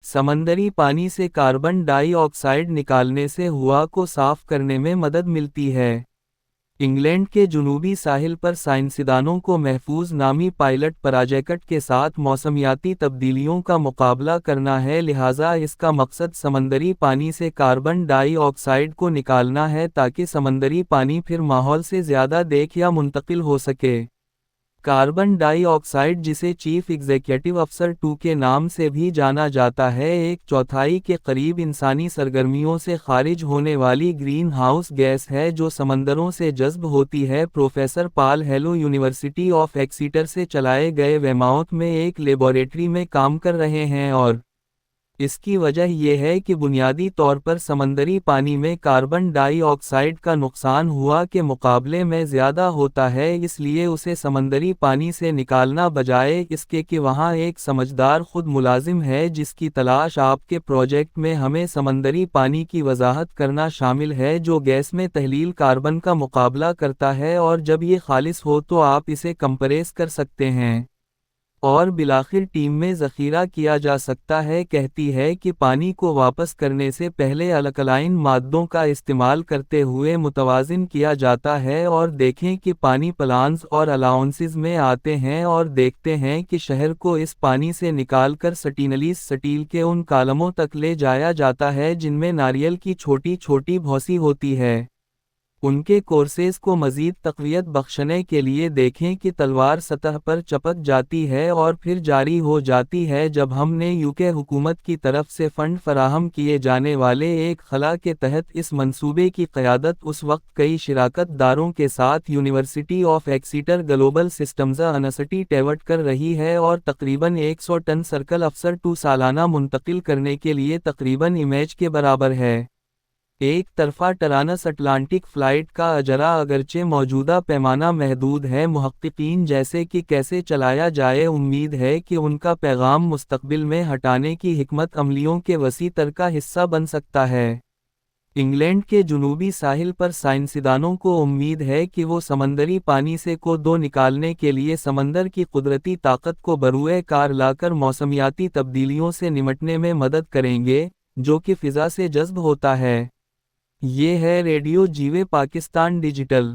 سمندری پانی سے کاربن ڈائی آکسائیڈ نکالنے سے ہوا کو صاف کرنے میں مدد ملتی ہے۔ انگلینڈ کے جنوبی ساحل پر سائنسدانوں کو محفوظ نامی پائلٹ پراجیکٹ کے ساتھ موسمیاتی تبدیلیوں کا مقابلہ کرنا ہے، لہٰذا اس کا مقصد سمندری پانی سے کاربن ڈائی آکسائیڈ کو نکالنا ہے تاکہ سمندری پانی پھر ماحول سے زیادہ دیکھ یا منتقل ہو سکے۔ کاربن ڈائی آکسائیڈ، جسے چیف ایگزیکٹو افسر 2 کے نام سے بھی جانا جاتا ہے، ایک چوتھائی کے قریب انسانی سرگرمیوں سے خارج ہونے والی گرین ہاؤس گیس ہے جو سمندروں سے جذب ہوتی ہے۔ پروفیسر پال ہیلو یونیورسٹی آف ایکسیٹر سے چلائے گئے ویماؤتھ میں ایک لیبارٹری میں کام کر رہے ہیں اور اس کی وجہ یہ ہے کہ بنیادی طور پر سمندری پانی میں کاربن ڈائی آکسائیڈ کا نقصان ہوا کے مقابلے میں زیادہ ہوتا ہے، اس لیے اسے سمندری پانی سے نکالنا بجائے اس کے کہ وہاں ایک سمجھدار خود ملازم ہے جس کی تلاش آپ کے پروجیکٹ میں ہمیں سمندری پانی کی وضاحت کرنا شامل ہے جو گیس میں تحلیل کاربن کا مقابلہ کرتا ہے، اور جب یہ خالص ہو تو آپ اسے کمپریس کر سکتے ہیں اور بالآخر ٹیم میں ذخیرہ کیا جا سکتا ہے۔ کہتی ہے کہ پانی کو واپس کرنے سے پہلے الکلائن مادوں کا استعمال کرتے ہوئے متوازن کیا جاتا ہے، اور دیکھیں کہ پانی پلانز اور الاؤنسز میں آتے ہیں اور دیکھتے ہیں کہ شہر کو اس پانی سے نکال کر سٹینلیس سٹیل کے ان کالموں تک لے جایا جاتا ہے جن میں ناریل کی چھوٹی چھوٹی بھوسی ہوتی ہے۔ ان کے کورسز کو مزید تقویت بخشنے کے لیے دیکھیں کہ تلوار سطح پر چپک جاتی ہے اور پھر جاری ہو جاتی ہے۔ جب ہم نے یوکے حکومت کی طرف سے فنڈ فراہم کیے جانے والے ایک خلا کے تحت اس منصوبے کی قیادت اس وقت کئی شراکت داروں کے ساتھ university of Exeter global systems institute کر رہی ہے اور تقریباً 100 ٹن سرکل افسر 2 سالانہ منتقل کرنے کے لیے تقریباً امیج کے برابر ہے۔ ایک طرفہ ٹرانس اٹلانٹک فلائٹ کا اجرا اگرچہ موجودہ پیمانہ محدود ہے، محققین جیسے کہ کیسے چلایا جائے امید ہے کہ ان کا پیغام مستقبل میں ہٹانے کی حکمت عملیوں کے وسیع تر کا حصہ بن سکتا ہے۔ انگلینڈ کے جنوبی ساحل پر سائنسدانوں کو امید ہے کہ وہ سمندری پانی سے کو نکالنے کے لیے سمندر کی قدرتی طاقت کو بروئے کار لا کر موسمیاتی تبدیلیوں سے نمٹنے میں مدد کریں گے، جو کہ فضا سے جذب ہوتا ہے۔ یہ ہے ریڈیو جیوے پاکستان ڈیجیٹل۔